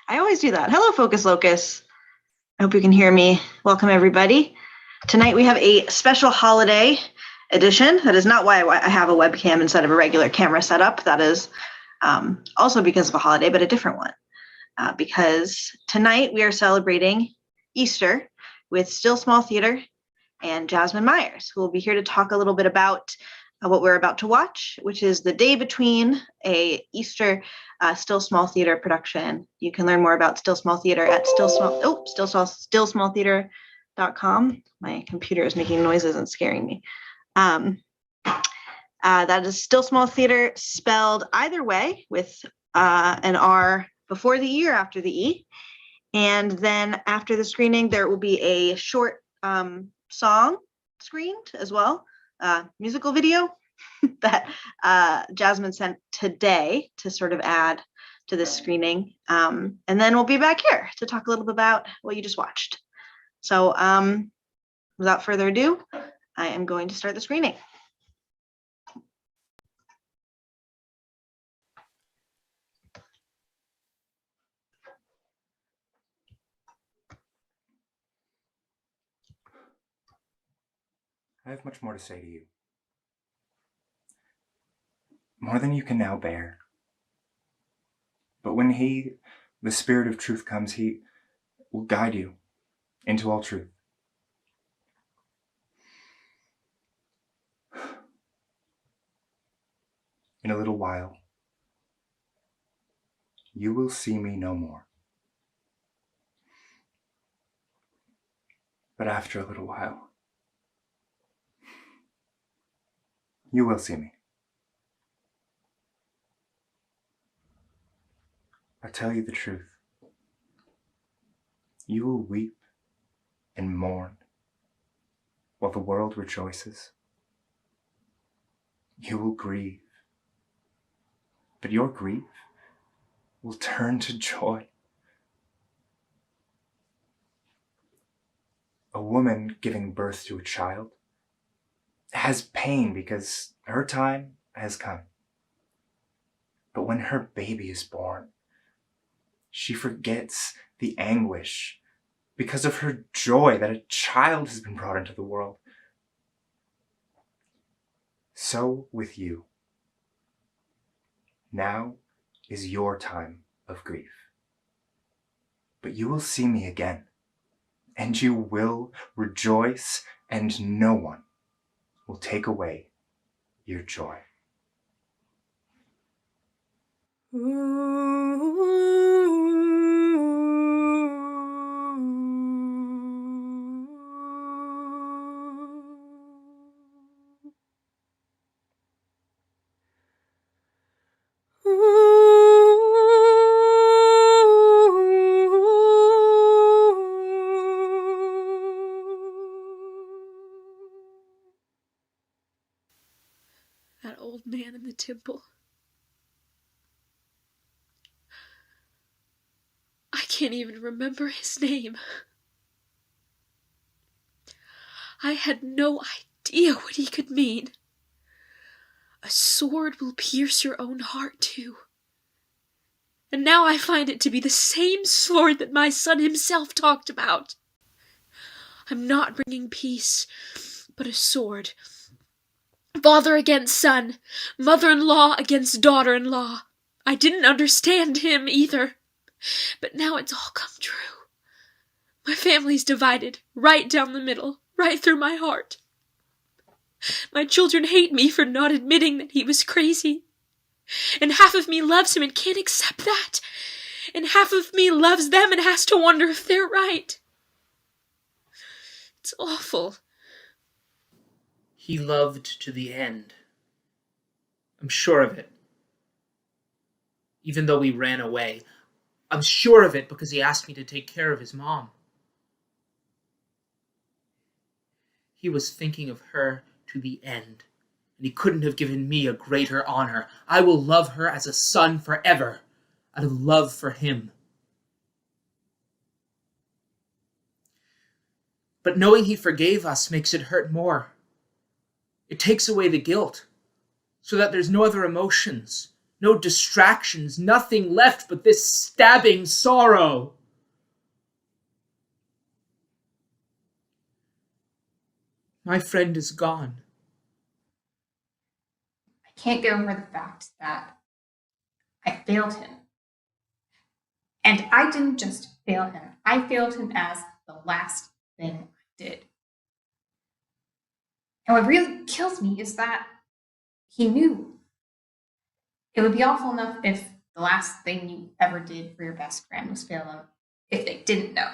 I always do that. Hello, Focus Locus. I hope you can hear me. Welcome, everybody. Tonight we have a special holiday edition. That is not why I have a webcam instead of a regular camera setup. That is also because of a holiday, but a different one. Because tonight we are celebrating Easter with Still Small Theater and Jasmine Myers, who will be here to talk a little bit about what we're about to watch, which is the day between a Easter Still Small Theater production. You can learn more about Still Small Theater at stillsmalltheater.com. My computer is making noises and scaring me. That is Still Small Theater spelled either way with an R before the E or after the E. And then after the screening, there will be a short song screened as well. Musical video that Jasmine sent today to sort of add to this screening. And then we'll be back here to talk a little bit about what you just watched. So without further ado, I am going to start the screening. I have much more to say to you. More than you can now bear. But when He, the Spirit of truth, comes, He will guide you into all truth. In a little while, you will see me no more. But after a little while, you will see me. I tell you the truth. You will weep and mourn while the world rejoices. You will grieve, but your grief will turn to joy. A woman giving birth to a child has pain because her time has come. But when her baby is born, she forgets the anguish because of her joy that a child has been brought into the world. So with you. Now is your time of grief. But you will see me again, and you will rejoice, and no one will take away your joy. That old man in the temple. I can't even remember his name. I had no idea what he could mean. A sword will pierce your own heart too. And now I find it to be the same sword that my son himself talked about. I'm not bringing peace, but a sword. Father against son, mother-in-law against daughter-in-law. I didn't understand him either, but now it's all come true. My family's divided, right down the middle, right through my heart. My children hate me for not admitting that he was crazy. And half of me loves him and can't accept that. And half of me loves them and has to wonder if they're right. It's awful. He loved to the end. I'm sure of it. Even though we ran away, I'm sure of it because he asked me to take care of his mom. He was thinking of her to the end, and he couldn't have given me a greater honor. I will love her as a son forever, out of love for him. But knowing he forgave us makes it hurt more. It takes away the guilt, so that there's no other emotions, No distractions, nothing left but this stabbing sorrow. My friend is gone. I can't get over the fact that I failed him. And I didn't just fail him, I failed him as the last thing I did. And what really kills me is that he knew. It would be awful enough if the last thing you ever did for your best friend was fail them if they didn't know.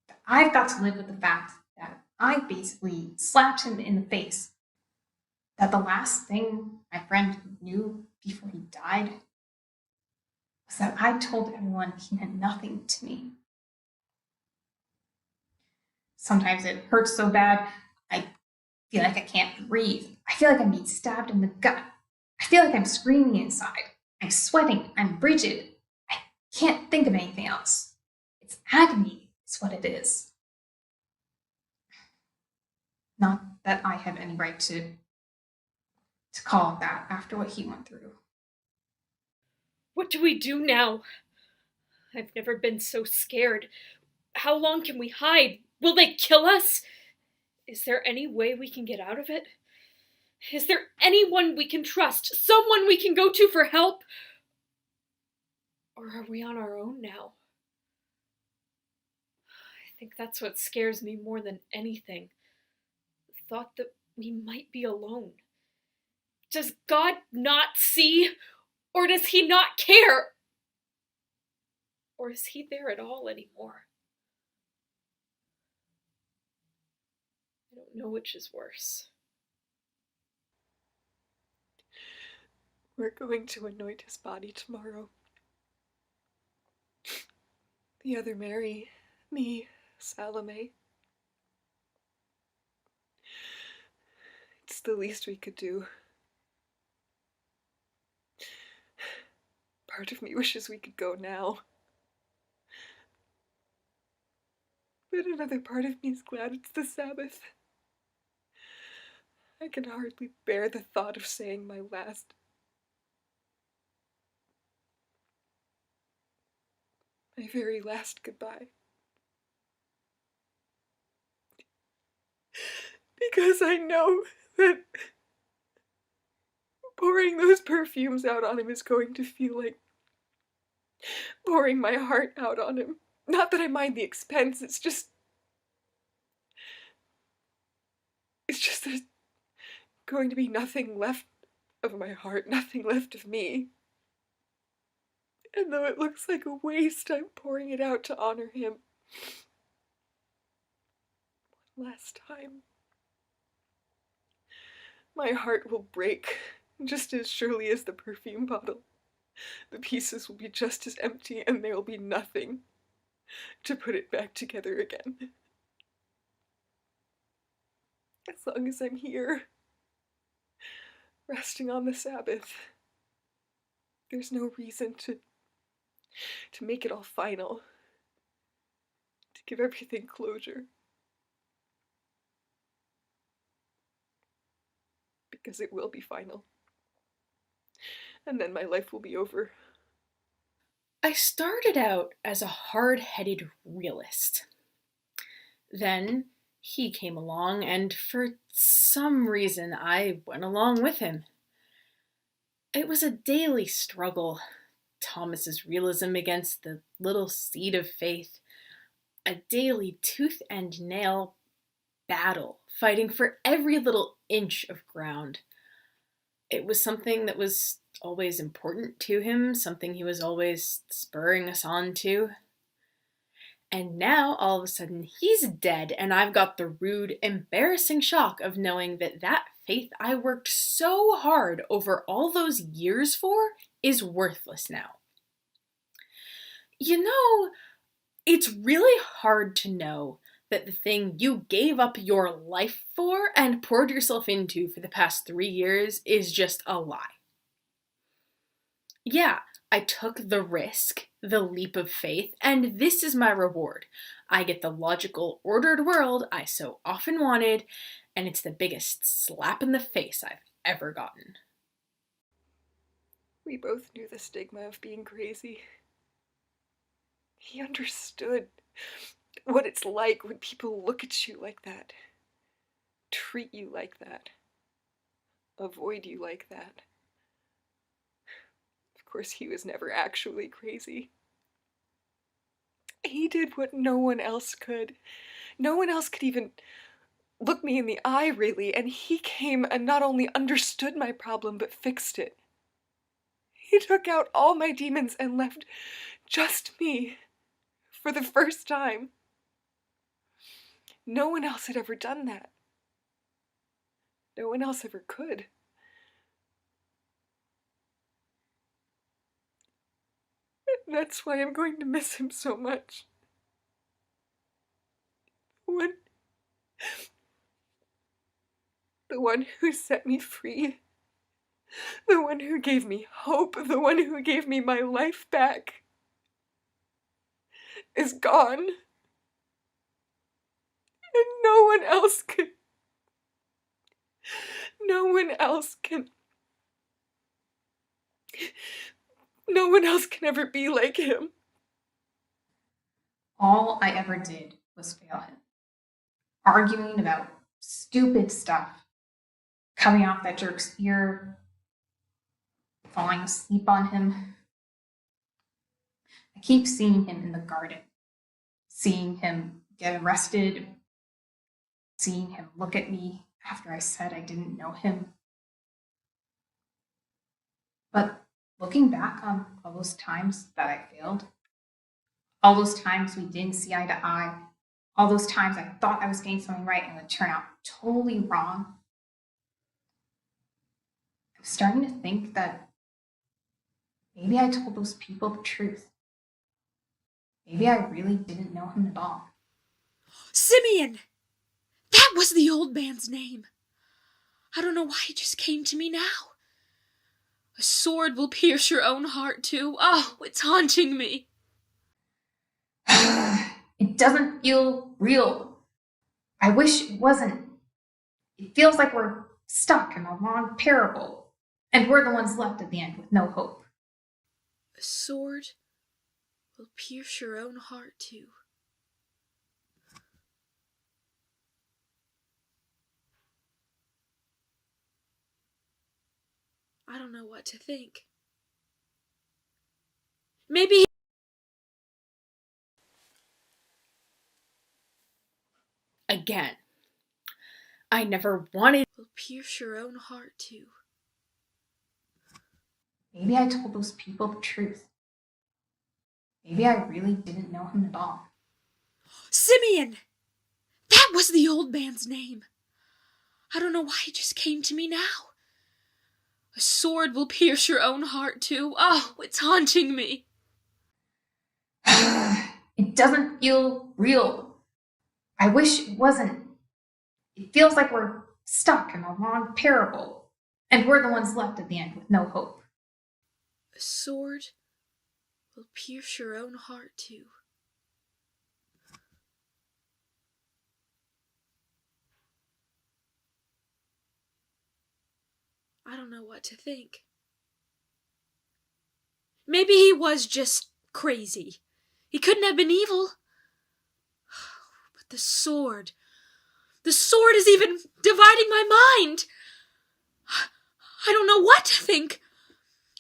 But I've got to live with the fact that I basically slapped him in the face. That the last thing my friend knew before he died was that I told everyone he meant nothing to me. Sometimes it hurts so bad, I feel like I can't breathe. I feel like I'm being stabbed in the gut. I feel like I'm screaming inside. I'm sweating. I'm rigid. I can't think of anything else. It's agony, is what it is. Not that I have any right to call it that after what he went through. What do we do now? I've never been so scared. How long can we hide? Will they kill us? Is there any way we can get out of it? Is there anyone we can trust? Someone we can go to for help? Or are we on our own now? I think that's what scares me more than anything. The thought that we might be alone. Does God not see? Or does he not care? Or is he there at all anymore? I don't know which is worse. We're going to anoint his body tomorrow. The other Mary, me, Salome. It's the least we could do. Part of me wishes we could go now. But another part of me is glad it's the Sabbath. I can hardly bear the thought of saying my last. My very last goodbye. Because I know that pouring those perfumes out on him is going to feel like pouring my heart out on him. Not that I mind the expense, it's just there's going to be nothing left of my heart, nothing left of me. And though it looks like a waste, I'm pouring it out to honor him. One last time. My heart will break, just as surely as the perfume bottle. The pieces will be just as empty, and there will be nothing to put it back together again. As long as I'm here, resting on the Sabbath, there's no reason to make it all final, to give everything closure. Because it will be final. And then my life will be over. I started out as a hard-headed realist. Then he came along, and for some reason I went along with him. It was a daily struggle, Thomas's realism against the little seed of faith, a daily tooth and nail battle, fighting for every little inch of ground. It was something that was always important to him, something he was always spurring us on to. And now, all of a sudden, he's dead, and I've got the rude, embarrassing shock of knowing that that faith I worked so hard over all those years for is worthless now. You know, it's really hard to know that the thing you gave up your life for and poured yourself into for the past 3 years is just a lie. Yeah, I took the risk, the leap of faith, and this is my reward. I get the logical, ordered world I so often wanted, and it's the biggest slap in the face I've ever gotten. We both knew the stigma of being crazy. He understood what it's like when people look at you like that, treat you like that, avoid you like that. Of course, he was never actually crazy. He did what no one else could. No one else could even look me in the eye, really, and he came and not only understood my problem, but fixed it. He took out all my demons and left just me for the first time. No one else had ever done that. No one else ever could. That's why I'm going to miss him so much. The one who set me free. The one who gave me hope. The one who gave me my life back is gone. And no one else can ever be like him. All I ever did was fail him. Arguing about stupid stuff. Coming off that jerk's ear. Falling asleep on him. I keep seeing him in the garden. Seeing him get arrested. Seeing him look at me after I said I didn't know him. But looking back on all those times that I failed, all those times we didn't see eye to eye, all those times I thought I was getting something right and it would turn out totally wrong, I'm starting to think that maybe I told those people the truth. Maybe I really didn't know him at all. Simeon! That was the old man's name. I don't know why it just came to me now. A sword will pierce your own heart too. Oh, it's haunting me. It doesn't feel real. I wish it wasn't. It feels like we're stuck in a long parable, and we're the ones left at the end with no hope. A sword will pierce your own heart too. I don't know what to think. Maybe Again, I never wanted will pierce your own heart too. Maybe I told those people the truth. Maybe I really didn't know him at all. Simeon! That was the old man's name. I don't know why it just came to me now. A sword will pierce your own heart too. Oh, it's haunting me. It doesn't feel real. I wish it wasn't. It feels like we're stuck in a long parable, and we're the ones left at the end with no hope. A sword will pierce your own heart too. I don't know what to think. Maybe he was just crazy. He couldn't have been evil. But the sword is even dividing my mind. I don't know what to think.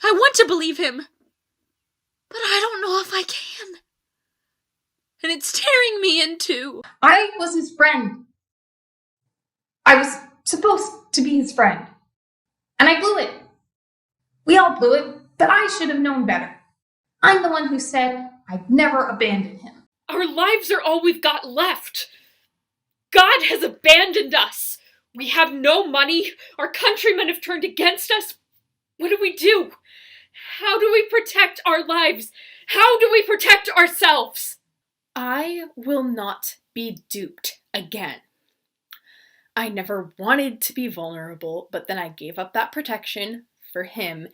I want to believe him, but I don't know if I can. And it's tearing me in two. I was his friend. I was supposed to be his friend. And I blew it. We all blew it, but I should have known better. I'm the one who said I'd never abandon him. Our lives are all we've got left. God has abandoned us. We have no money. Our countrymen have turned against us. What do? How do we protect our lives? How do we protect ourselves? I will not be duped again. I never wanted to be vulnerable, but then I gave up that protection for him,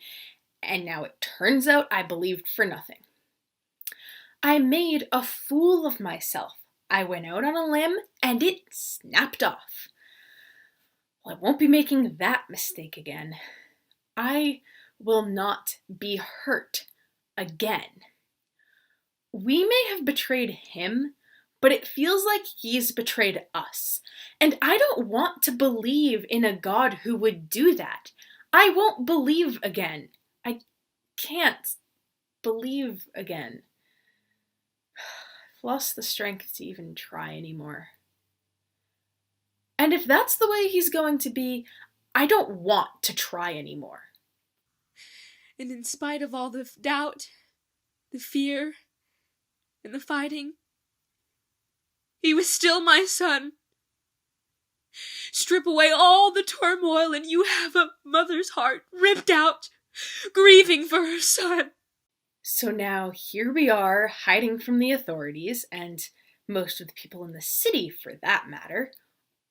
and now it turns out I believed for nothing. I made a fool of myself. I went out on a limb, and it snapped off. Well, I won't be making that mistake again. I will not be hurt again. We may have betrayed him, but it feels like he's betrayed us. And I don't want to believe in a God who would do that. I won't believe again. I can't believe again. I've lost the strength to even try anymore. And if that's the way he's going to be, I don't want to try anymore. And in spite of all the doubt, the fear, and the fighting, he was still my son. Strip away all the turmoil and you have a mother's heart ripped out, grieving for her son. So now here we are, hiding from the authorities, and most of the people in the city for that matter.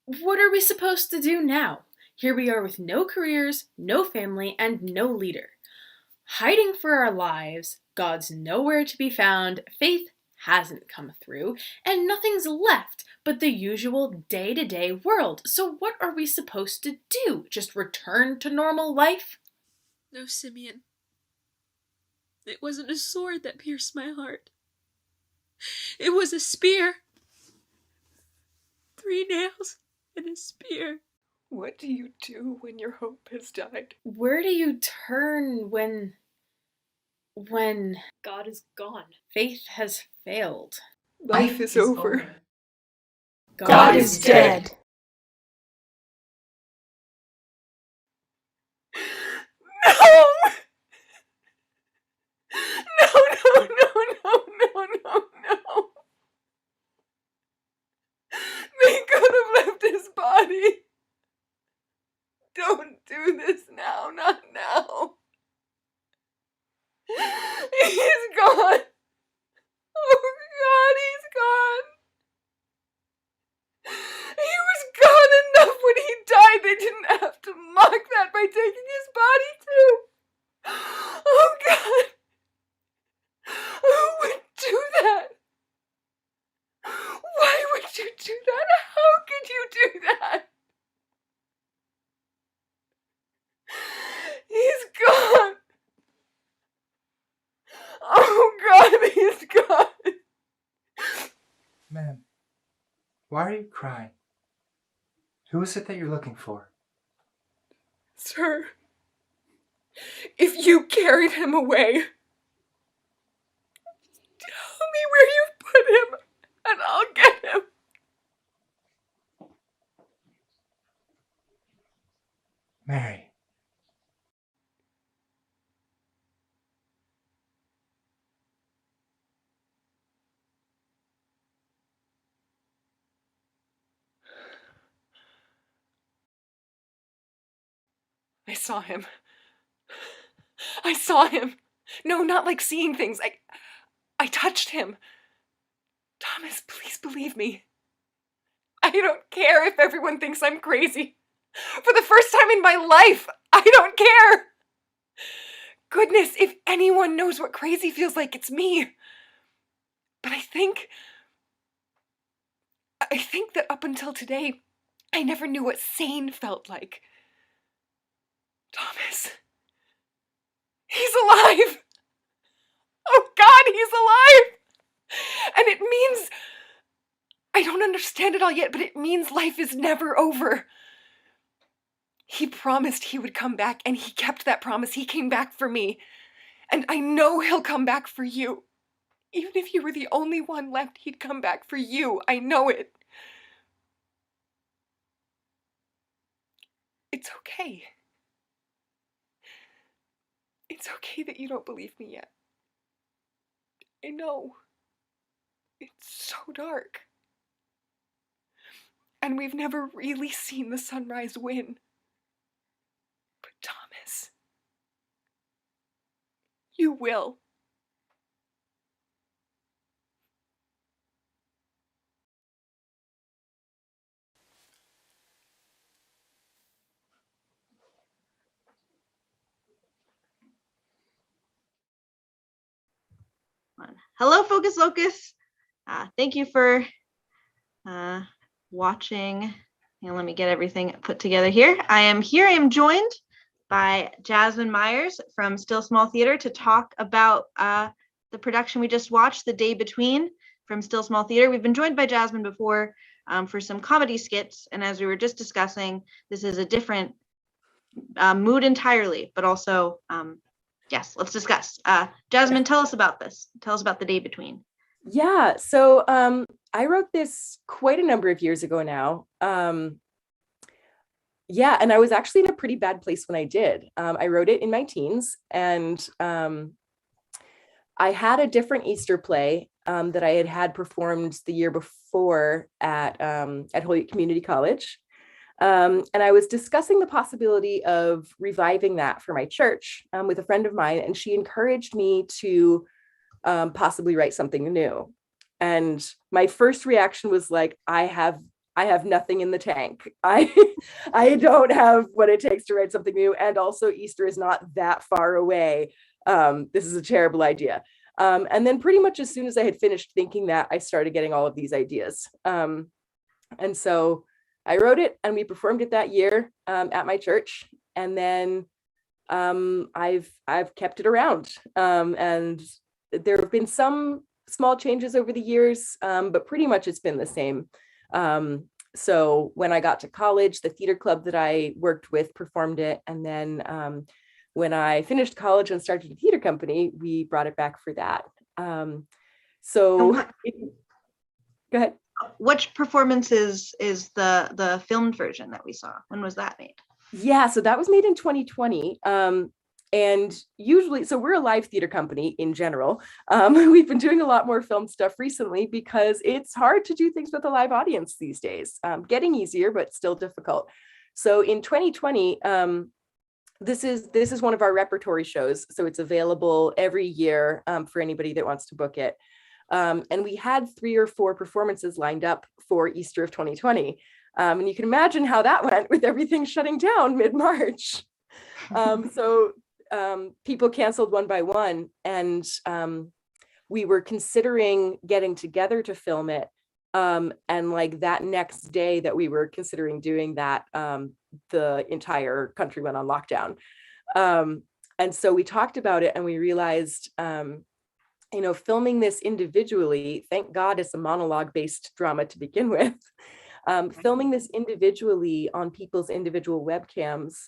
What are we supposed to do now? Here we are with no careers, no family, and no leader. Hiding for our lives, God's nowhere to be found, faith hasn't come through, and nothing's left but the usual day-to-day world. So what are we supposed to do? Just return to normal life? No, Simeon. It wasn't a sword that pierced my heart. It was a spear. 3 nails and a spear. What do you do when your hope has died? Where do you turn when God is gone. faith has failed? Life is over. God is dead. No! No, no, no, no, no, no, no. They could have left his body. Don't do this now, not now. He's gone. Oh God, he's gone. He was gone enough when he died. They didn't have to mock that by taking his body too. Oh God. Who would do that? Why would you do that? How could you do that? He's gone. Oh God, he's gone. Ma'am, why are you crying? Who is it that you're looking for? Sir, if you carried him away, tell me where you put him, and I'll get him. Mary. I saw him. I saw him. No, not like seeing things. I touched him. Thomas, please believe me. I don't care if everyone thinks I'm crazy. For the first time in my life, I don't care. Goodness, if anyone knows what crazy feels like, it's me. But I think that up until today, I never knew what sane felt like. Thomas. He's alive! Oh God, he's alive! And it means, I don't understand it all yet, but it means life is never over. He promised he would come back, and he kept that promise. He came back for me. And I know he'll come back for you. Even if you were the only one left, he'd come back for you. I know it. It's okay. It's okay that you don't believe me yet. I know. It's so dark. And we've never really seen the sunrise win. But Thomas, you will. Hello, Focus Locus. Thank you for watching. Let me get everything put together here. I am joined by Jasmine Myers from Still Small Theater to talk about the production we just watched, The Day Between, from Still Small Theater. We've been joined by Jasmine before for some comedy skits, and as we were just discussing, this is a different mood entirely, but also, yes, let's discuss. Jasmine, tell us about this. Tell us about The Day Between. Yeah, so I wrote this quite a number of years ago now. Yeah, and I was actually in a pretty bad place when I did. I wrote it in my teens, and I had a different Easter play that I had performed the year before at Holyoke Community College. And I was discussing the possibility of reviving that for my church with a friend of mine, and she encouraged me to possibly write something new. And my first reaction was like, I have nothing in the tank. I don't have what it takes to write something new. And also Easter is not that far away. This is a terrible idea. And then pretty much as soon as I had finished thinking that, I started getting all of these ideas. And so I wrote it and we performed it that year at my church. And then I've kept it around. And there have been some small changes over the years, but pretty much it's been the same. So when I got to college, the theater club that I worked with performed it. And then when I finished college and started a theater company, we brought it back for that. Go ahead. Which performance is the filmed version that we saw? When was that made? Yeah, so that was made in 2020. And usually, so we're a live theater company in general. We've been doing a lot more film stuff recently because it's hard to do things with a live audience these days. Getting easier, but still difficult. So in 2020, this is one of our repertory shows. So it's available every year for anybody that wants to book it. And we had 3 or 4 performances lined up for Easter of 2020. And you can imagine how that went with everything shutting down mid-March. So people canceled one by one, and we were considering getting together to film it. And like that next day that we were considering doing that, the entire country went on lockdown. And so we talked about it and we realized, filming this individually, thank God it's a monologue-based drama to begin with. Filming this individually on people's individual webcams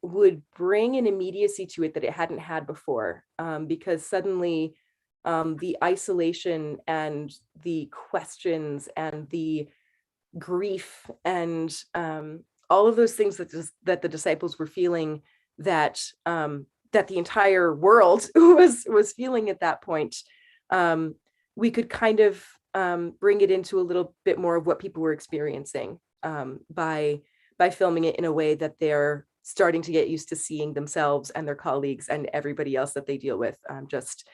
would bring an immediacy to it that it hadn't had before, because suddenly the isolation and the questions and the grief and all of those things that the disciples were feeling, that the entire world was feeling at that point, we could kind of bring it into a little bit more of what people were experiencing by filming it in a way that they're starting to get used to seeing themselves and their colleagues and everybody else that they deal with just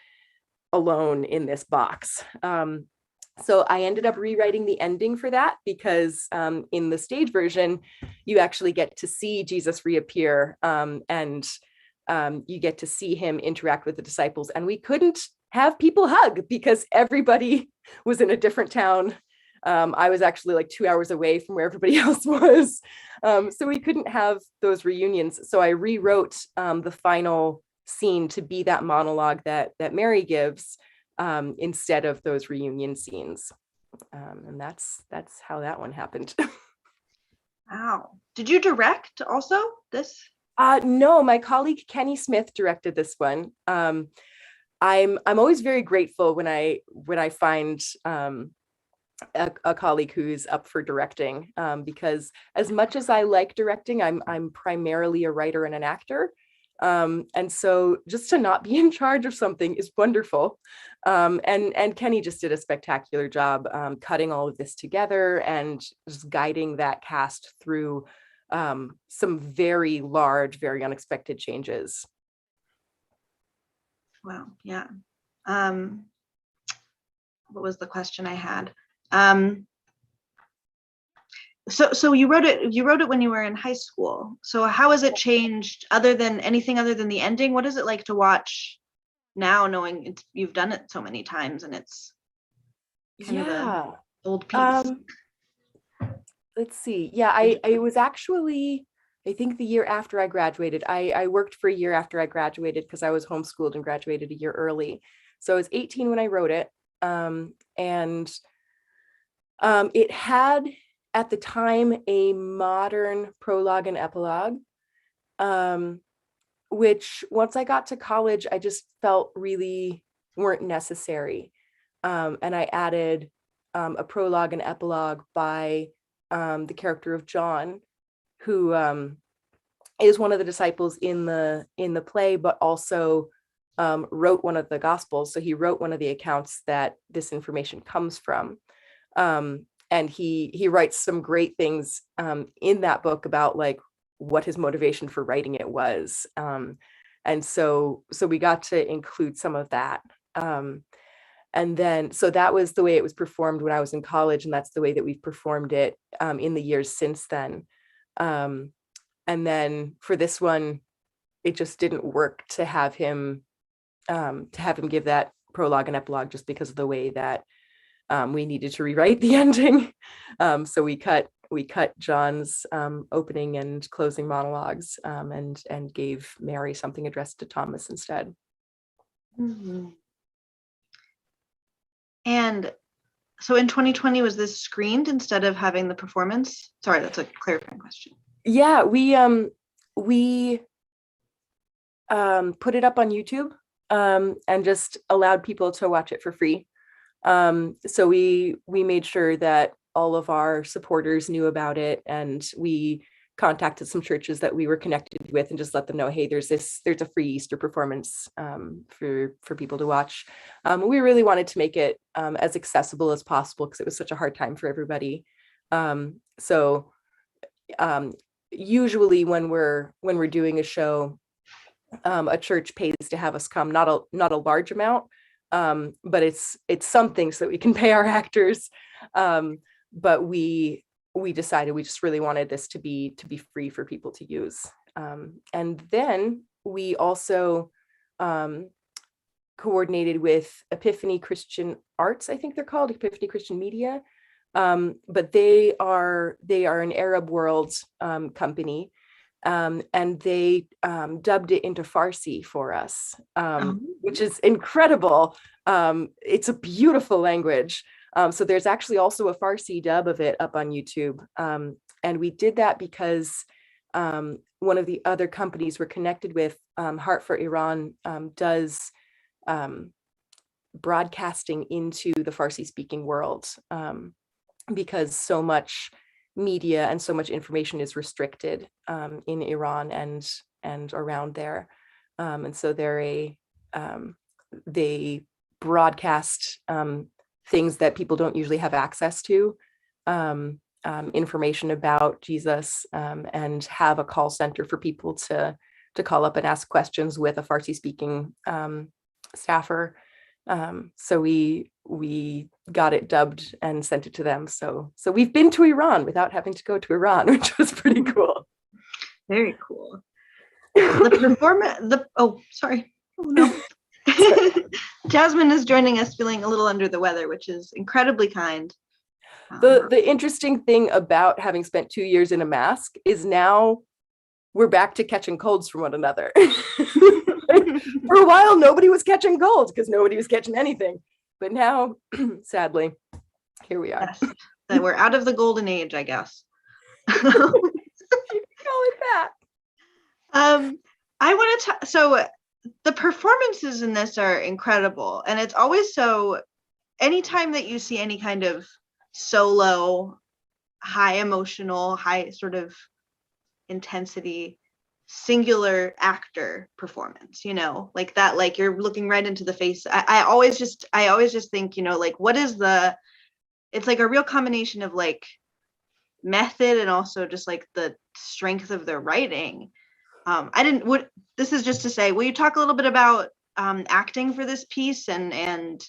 alone in this box. So I ended up rewriting the ending for that because in the stage version, you actually get to see Jesus reappear and you get to see him interact with the disciples. And we couldn't have people hug because everybody was in a different town. I was actually like 2 hours away from where everybody else was. So we couldn't have those reunions. So I rewrote the final scene to be that monologue that Mary gives instead of those reunion scenes. And that's how that one happened. Wow. Did you direct also this? No, my colleague Kenny Smith directed this one. I'm always very grateful when I find a colleague who's up for directing, because as much as I like directing, I'm primarily a writer and an actor. And so just to not be in charge of something is wonderful. And Kenny just did a spectacular job cutting all of this together and just guiding that cast through some very large, very unexpected changes. Wow. Yeah. What was the question I had? So you wrote it when you were in high school. So how has it changed other than the ending? What is it like to watch now, knowing you've done it so many times and it's kind of an old piece? Let's see. Yeah, I was actually I think the year after I graduated. I worked for a year after I graduated because I was homeschooled and graduated a year early. So I was 18 when I wrote it. And it had at the time a modern prologue and epilogue, which once I got to college, I just felt really weren't necessary. And I added a prologue and epilogue by the character of John, who is one of the disciples in the play, but also wrote one of the gospels. So he wrote one of the accounts that this information comes from. And he writes some great things in that book about like what his motivation for writing it was. And so we got to include some of that. And then, so that was the way it was performed when I was in college, and that's the way that we've performed it in the years since then. And then for this one, it just didn't work to have him give that prologue and epilogue, just because of the way that we needed to rewrite the ending. So we cut John's opening and closing monologues, and gave Mary something addressed to Thomas instead. Mm-hmm. And so in 2020, was this screened instead of having the performance? Sorry, that's a clarifying question. Yeah, we put it up on YouTube and just allowed people to watch it for free. So we made sure that all of our supporters knew about it, and we contacted some churches that we were connected with and just let them know, hey, there's a free Easter performance for people to watch. We really wanted to make it as accessible as possible because it was such a hard time for everybody. So usually when we're doing a show, a church pays to have us come, not a large amount, but it's something so that we can pay our actors. But we decided we just really wanted this to be free for people to use. And then we also coordinated with Epiphany Christian Arts, I think they're called, Epiphany Christian Media. But they are an Arab world company. And they dubbed it into Farsi for us, which is incredible. It's a beautiful language. So there's actually also a Farsi dub of it up on YouTube. And we did that because one of the other companies we're connected with, Heart for Iran, does broadcasting into the Farsi speaking world, because so much media and so much information is restricted in Iran and around there. And so they broadcast things that people don't usually have access to, information about Jesus, and have a call center for people to call up and ask questions with a Farsi speaking staffer. So we got it dubbed and sent it to them. So we've been to Iran without having to go to Iran, which was pretty cool. Very cool. The performance. Sorry. Oh no. Jasmine is joining us feeling a little under the weather, which is incredibly kind. The interesting thing about having spent 2 years in a mask is now we're back to catching colds from one another. For a while, nobody was catching colds because nobody was catching anything. But now, sadly, here we are. Yes, that we're out of the golden age, I guess. You can call it that. I want to so the performances in this are incredible, and it's always so, anytime that you see any kind of solo, high emotional, high sort of intensity, singular actor performance, like that, like you're looking right into the face. I always just think, like, what is it's like a real combination of like method and also just like the strength of the writing. This is just to say, will you talk a little bit about acting for this piece and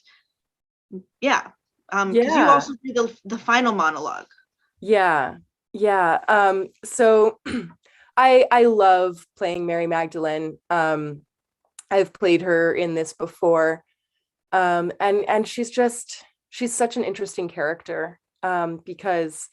yeah, because you also do the final monologue. Yeah. So I love playing Mary Magdalene. I've played her in this before, and she's such an interesting character, because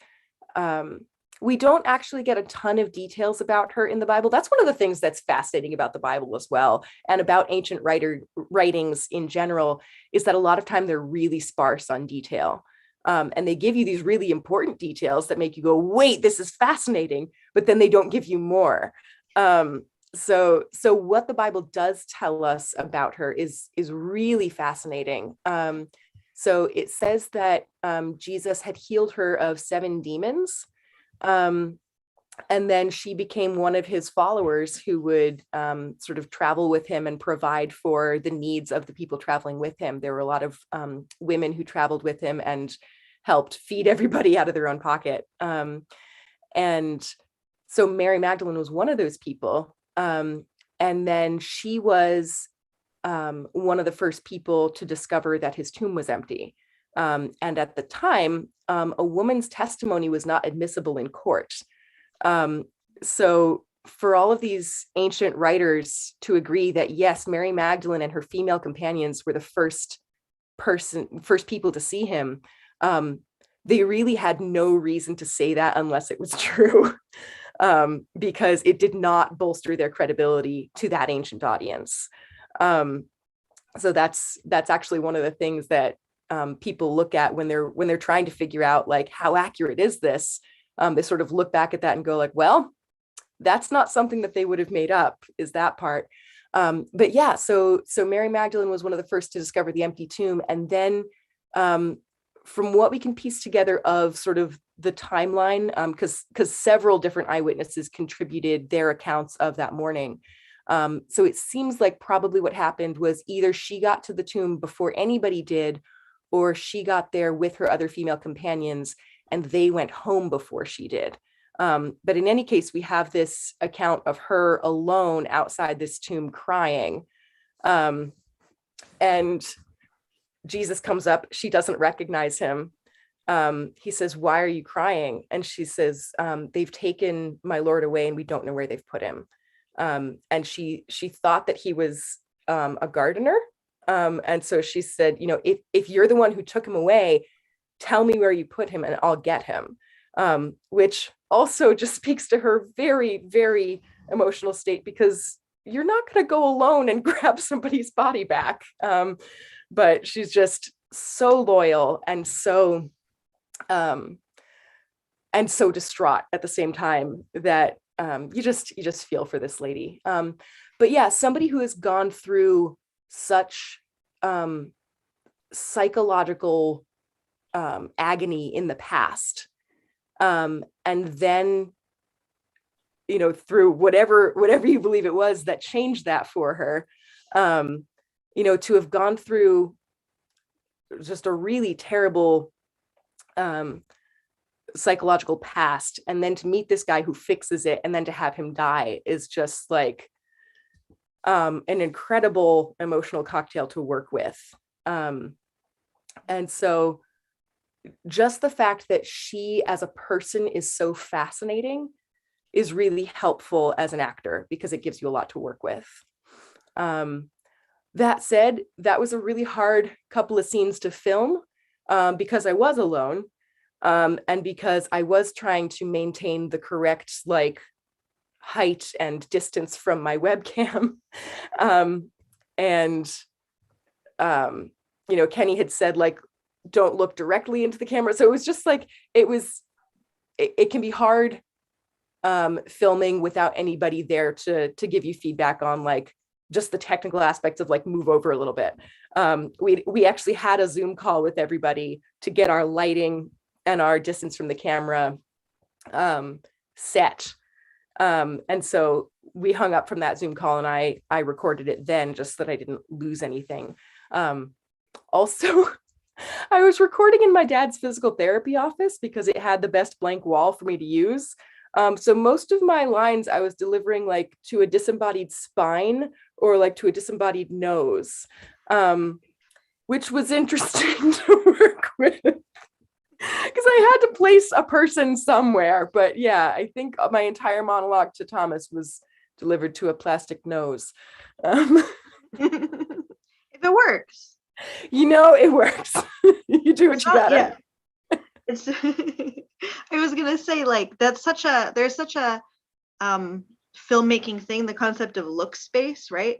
We don't actually get a ton of details about her in the Bible. That's one of the things that's fascinating about the Bible as well, and about ancient writings in general, is that a lot of time they're really sparse on detail. And they give you these really important details that make you go, wait, this is fascinating, but then they don't give you more. So what the Bible does tell us about her is really fascinating. So it says that Jesus had healed her of 7 demons. And then she became one of his followers who would sort of travel with him and provide for the needs of the people traveling with him. There were a lot of women who traveled with him and helped feed everybody out of their own pocket. And so Mary Magdalene was one of those people. And then she was one of the first people to discover that his tomb was empty. And at the time, a woman's testimony was not admissible in court. So for all of these ancient writers to agree that, yes, Mary Magdalene and her female companions were the first people to see him, they really had no reason to say that unless it was true, because it did not bolster their credibility to that ancient audience. So that's actually one of the things that people look at when they're trying to figure out, like, how accurate is this? They sort of look back at that and go like, well, that's not something that they would have made up, is that part. But yeah, so Mary Magdalene was one of the first to discover the empty tomb. And then from what we can piece together of sort of the timeline, because several different eyewitnesses contributed their accounts of that morning. So it seems like probably what happened was either she got to the tomb before anybody did, or she got there with her other female companions and they went home before she did. But in any case, we have this account of her alone outside this tomb crying. And Jesus comes up, she doesn't recognize him. He says, "Why are you crying?" And she says, "They've taken my Lord away and we don't know where they've put him." And she thought that he was a gardener. And so she said, if you're the one who took him away, tell me where you put him and I'll get him. Which also just speaks to her very, very emotional state, because you're not going to go alone and grab somebody's body back. But she's just so loyal and so distraught at the same time that you just feel for this lady. But yeah, somebody who has gone through such psychological agony in the past, and then through whatever you believe it was that changed that for her, to have gone through just a really terrible psychological past, and then to meet this guy who fixes it, and then to have him die is just like an incredible emotional cocktail to work with. And so just the fact that she as a person is so fascinating is really helpful as an actor, because it gives you a lot to work with. That said, that was a really hard couple of scenes to film, because I was alone, and because I was trying to maintain the correct height and distance from my webcam. Kenny had said, don't look directly into the camera. So it was just it can be hard filming without anybody there to give you feedback on just the technical aspects of move over a little bit. We actually had a Zoom call with everybody to get our lighting and our distance from the camera set. And so we hung up from that Zoom call, and I recorded it then, just so that I didn't lose anything. Also, I was recording in my dad's physical therapy office because it had the best blank wall for me to use. So most of my lines I was delivering to a disembodied spine or to a disembodied nose, which was interesting to work with, because I had to place a person somewhere. But yeah, I think my entire monologue to Thomas was delivered to a plastic nose. If it works. It works. You do what you gotta. It's I was gonna say, like, there's such a filmmaking thing, the concept of look space, right?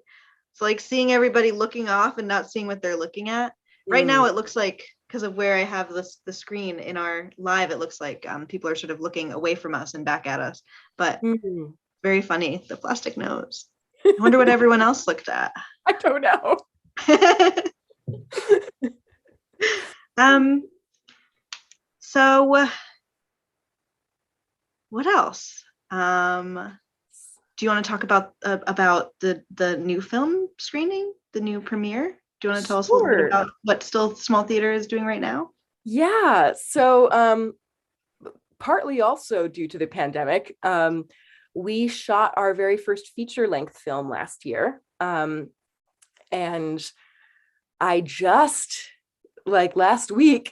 So like seeing everybody looking off and not seeing what they're looking at. Right now it looks like, because of where I have the screen in our live, it looks like people are sort of looking away from us and back at us. But very funny, the plastic nose. I wonder what everyone else looked at. I don't know. So what else? Do you want to talk about the new film screening, the new premiere? Do you want to tell us a little bit about what Still Small Theater is doing right now? Yeah. So partly also due to the pandemic, we shot our very first feature-length film last year. And I just, like last week,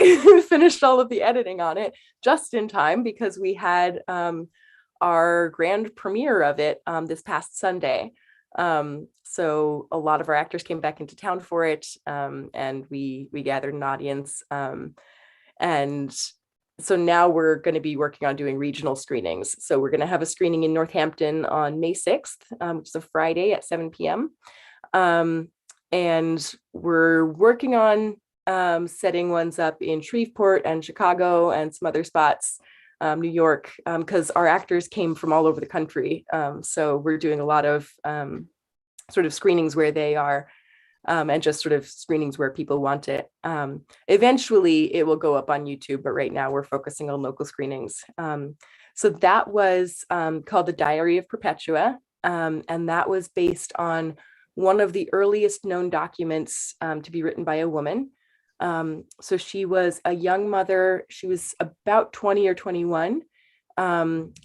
finished all of the editing on it just in time because we had our grand premiere of it this past Sunday. So a lot of our actors came back into town for it, and we gathered an audience. And so now we're going to be working on doing regional screenings. So we're going to have a screening in Northampton on May 6th, which is a Friday at 7 p.m. And we're working on setting ones up in Shreveport and Chicago and some other spots, New York, because our actors came from all over the country. So we're doing a lot of sort of screenings where they are, and just sort of screenings where people want it. Eventually it will go up on YouTube, but right now we're focusing on local screenings. So that was called The Diary of Perpetua. And that was based on one of the earliest known documents to be written by a woman. So she was a young mother. She was about 20 or 21,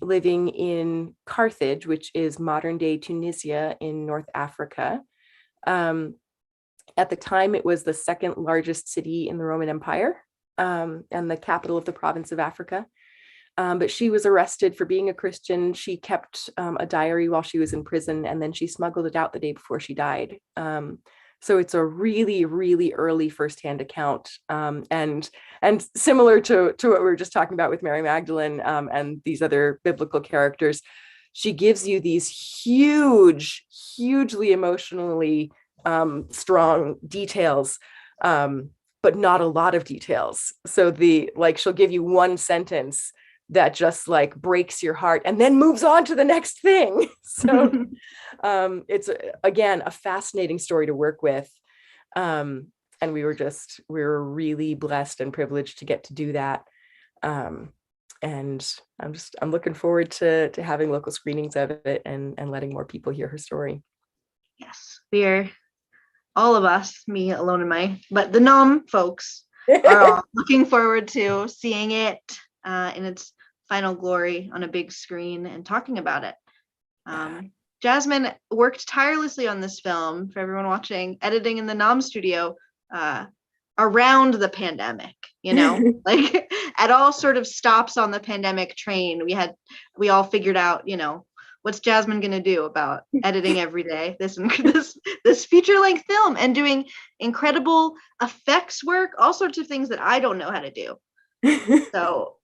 living in Carthage, which is modern day Tunisia in North Africa. At the time, it was the second largest city in the Roman Empire, and the capital of the province of Africa. But she was arrested for being a Christian. She kept a diary while she was in prison, and then she smuggled it out the day before she died. So it's a really, really early firsthand account, and similar to what we were just talking about with Mary Magdalene and these other biblical characters. She gives you these hugely emotionally strong details, but not a lot of details. So she'll give you one sentence that just like breaks your heart and then moves on to the next thing. So it's again a fascinating story to work with, and we were really blessed and privileged to get to do that. And I'm looking forward to having local screenings of it and letting more people hear her story. Yes, we are, all of us, me alone but the NOM folks are all looking forward to seeing it in its final glory on a big screen and talking about it. Jasmine worked tirelessly on this film, for everyone watching, editing in the NOM studio around the pandemic, like at all sort of stops on the pandemic train. We all figured out, what's Jasmine going to do about editing every day, this feature-length film, and doing incredible effects work, all sorts of things that I don't know how to do. So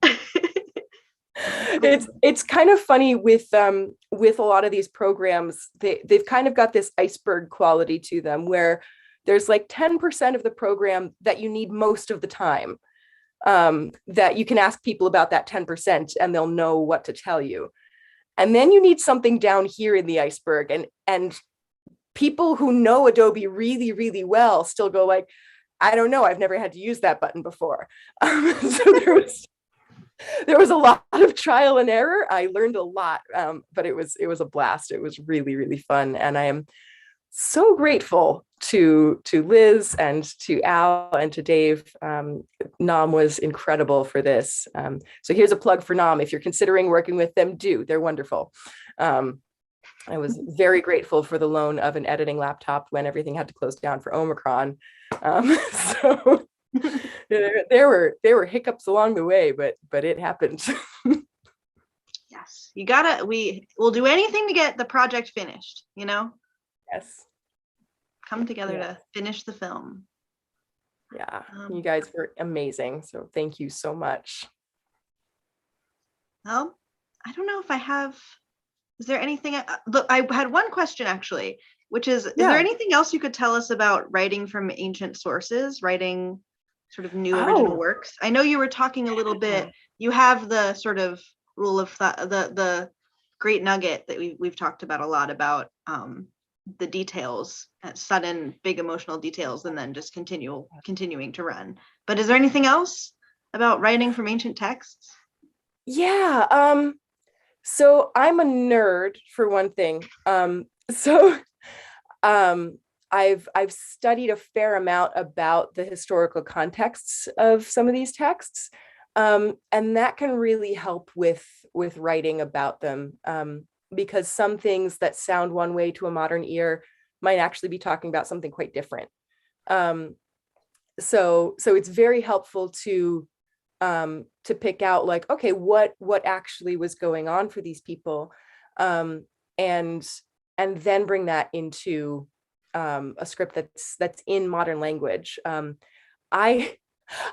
it's kind of funny with a lot of these programs, they've kind of got this iceberg quality to them where there's like 10% of the program that you need most of the time, that you can ask people about that 10% and they'll know what to tell you. And then you need something down here in the iceberg, and people who know Adobe really, really well still go like, I don't know, I've never had to use that button before. So there was a lot of trial and error. I learned a lot, but it was a blast. It was really, really fun. And I am so grateful to Liz and to Al and to Dave. NOM was incredible for this. So here's a plug for NOM. If you're considering working with them, They're wonderful. I was very grateful for the loan of an editing laptop when everything had to close down for Omicron. So there were hiccups along the way, but it happened. Yes, we'll do anything to get the project finished, Yes. Come together to finish the film. Yeah, you guys were amazing. So thank you so much. Well, I don't know if I have. Is there anything? Look, I had one question actually, which is there Yeah. anything else you could tell us about writing from ancient sources, writing sort of new original Oh, works? I know you were talking a little bit. You have the sort of rule of the great nugget that we've talked about a lot about the details, sudden big emotional details, and then just continuing to run. But is there anything else about writing from ancient texts? yeah. So I'm a nerd for one thing. So um, I've studied a fair amount about the historical contexts of some of these texts, and that can really help with writing about them, because some things that sound one way to a modern ear might actually be talking about something quite different. Um, so it's very helpful to pick out like, okay, what actually was going on for these people, um, and then bring that into a script that's in modern language. I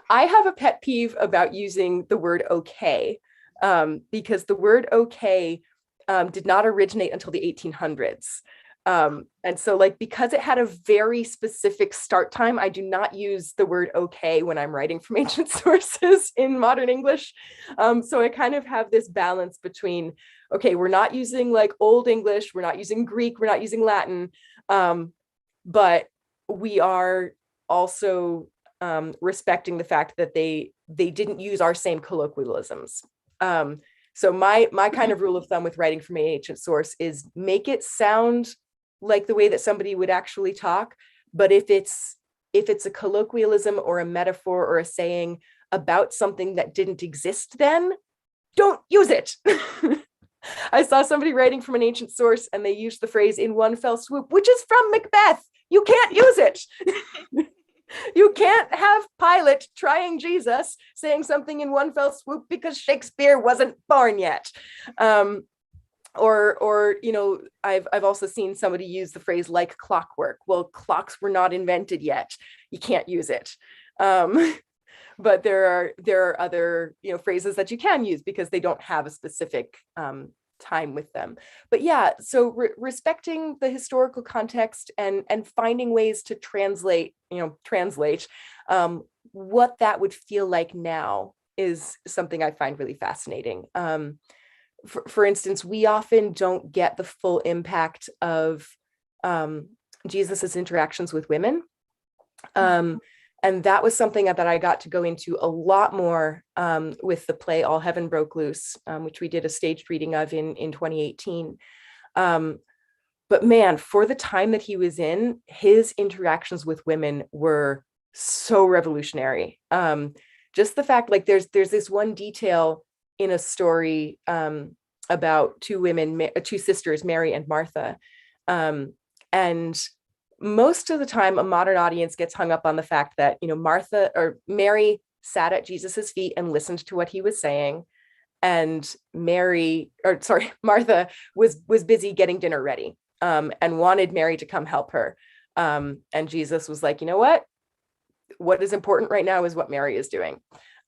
I have a pet peeve about using the word okay, because the word okay did not originate until the 1800s. And so like, because it had a very specific start time, I do not use the word okay when I'm writing from ancient sources in modern English. So I kind of have this balance between, okay, we're not using like Old English, we're not using Greek, we're not using Latin, but we are also respecting the fact that they didn't use our same colloquialisms. So my kind of rule of thumb with writing from an ancient source is make it sound like the way that somebody would actually talk. But if it's a colloquialism or a metaphor or a saying about something that didn't exist then, don't use it. I saw somebody writing from an ancient source and they used the phrase in one fell swoop, which is from Macbeth. You can't use it. You can't have Pilate trying Jesus saying something in one fell swoop because Shakespeare wasn't born yet. Or you know, I've also seen somebody use the phrase like clockwork. Well, clocks were not invented yet. You can't use it. But there are other, you know, phrases that you can use because they don't have a specific time with them. But yeah, so respecting the historical context and finding ways to translate what that would feel like now is something I find really fascinating. For instance, we often don't get the full impact of Jesus's interactions with women. And that was something that I got to go into a lot more with the play All Heaven Broke Loose, which we did a staged reading of in 2018. But man, for the time that he was in, his interactions with women were so revolutionary. Just the fact, like there's this one detail in a story about two sisters, Mary and Martha. And most of the time, a modern audience gets hung up on the fact that, you know, Mary sat at Jesus's feet and listened to what he was saying. And Martha was busy getting dinner ready, and wanted Mary to come help her. And Jesus was like, you know what is important right now is what Mary is doing.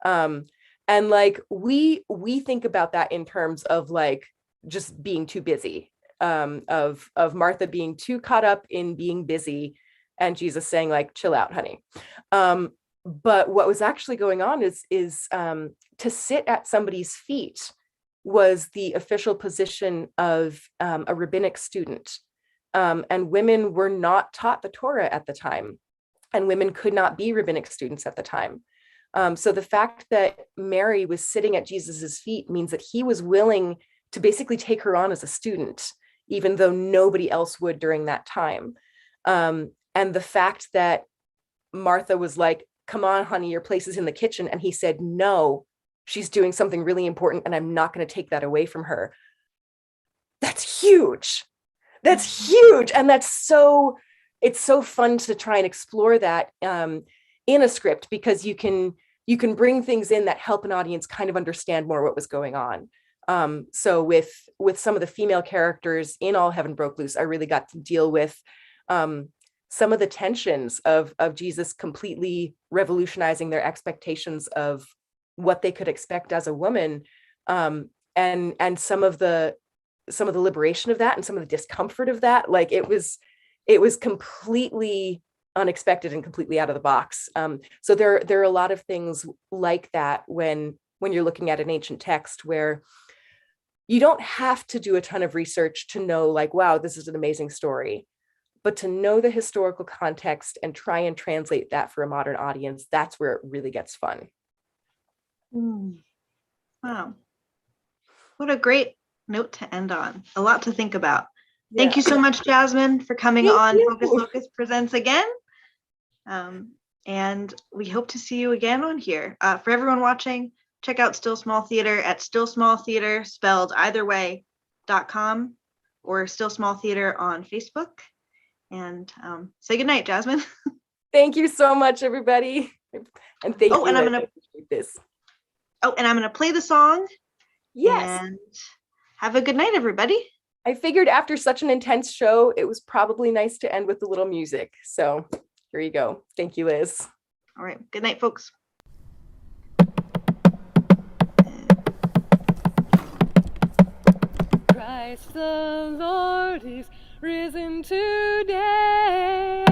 And like, we think about that in terms of like just being too busy, of Martha being too caught up in being busy and Jesus saying like, chill out, honey. But what was actually going on is to sit at somebody's feet was the official position of a rabbinic student. And women were not taught the Torah at the time, and women could not be rabbinic students at the time. So the fact that Mary was sitting at Jesus's feet means that he was willing to basically take her on as a student, even though nobody else would during that time. And the fact that Martha was like, come on, honey, your place is in the kitchen. And he said, no, she's doing something really important and I'm not going to take that away from her. That's huge. That's huge. And it's so fun to try and explore that in a script, because you can bring things in that help an audience kind of understand more what was going on. So with some of the female characters in All Heaven Broke Loose, I really got to deal with some of the tensions of Jesus completely revolutionizing their expectations of what they could expect as a woman, and some of the liberation of that and some of the discomfort of that. Like it was completely unexpected and completely out of the box. So there are a lot of things like that when you're looking at an ancient text, where you don't have to do a ton of research to know, like, wow, this is an amazing story. But to know the historical context and try and translate that for a modern audience, that's where it really gets fun. Wow. What a great note to end on. A lot to think about. Thank you so much, Jasmine, for coming on Focus Locus Presents again. And we hope to see you again on here. For everyone watching, check out Still Small Theater at Still Small Theater, spelled either way, .com, or Still Small Theater on Facebook. And say goodnight, Jasmine. Thank you so much, everybody. And thank you. And I'm gonna this. and I'm gonna play the song. Yes. And have a good night, everybody. I figured after such an intense show, it was probably nice to end with a little music. So here you go. Thank you, Liz. All right. Good night, folks. Christ the Lord is risen today.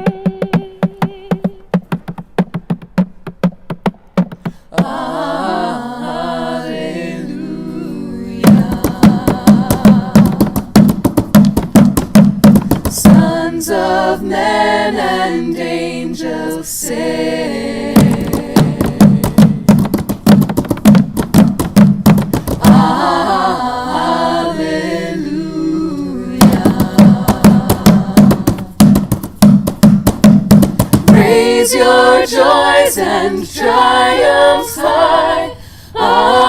Sons of men and angels sing. Raise your joys and triumphs high. Alleluia.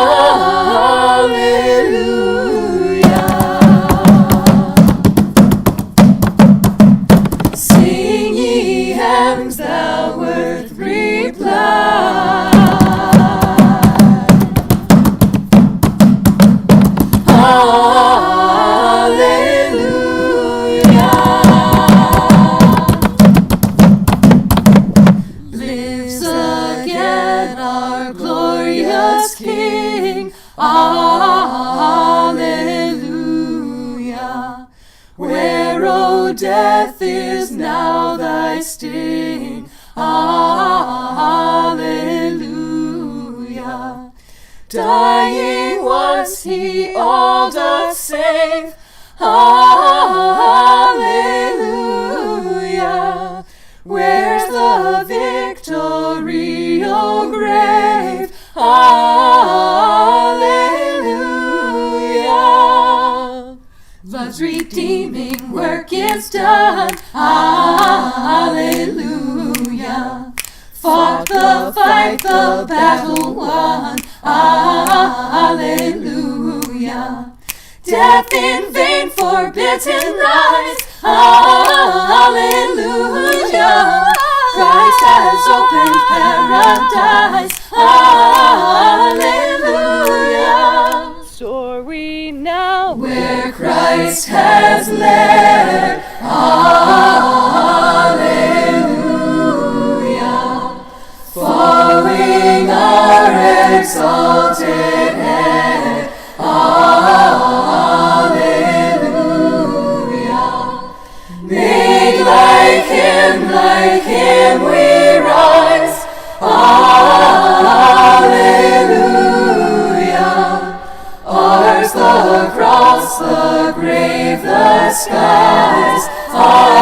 Sing ye hymns, thou worth reply. Lives again our glorious King. Alleluia. Where, O death, is now thy sting? Alleluia. Dying once, he all doth save. Alleluia. Where's the victory, O grave? Alleluia. Love's redeeming work is done. Alleluia. Fought the fight, the battle won. Alleluia. Death in vain, forbidden rise. Alleluia. Christ has opened paradise. Alleluia. Soar we now Where Christ has led. Alleluia. Falling our exalted head. Alleluia. Made like him we rise. Alleluia. Ours the cross, the grave, the skies. Alleluia.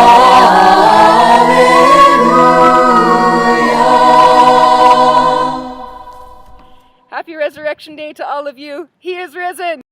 Happy Resurrection Day to all of you. He is risen.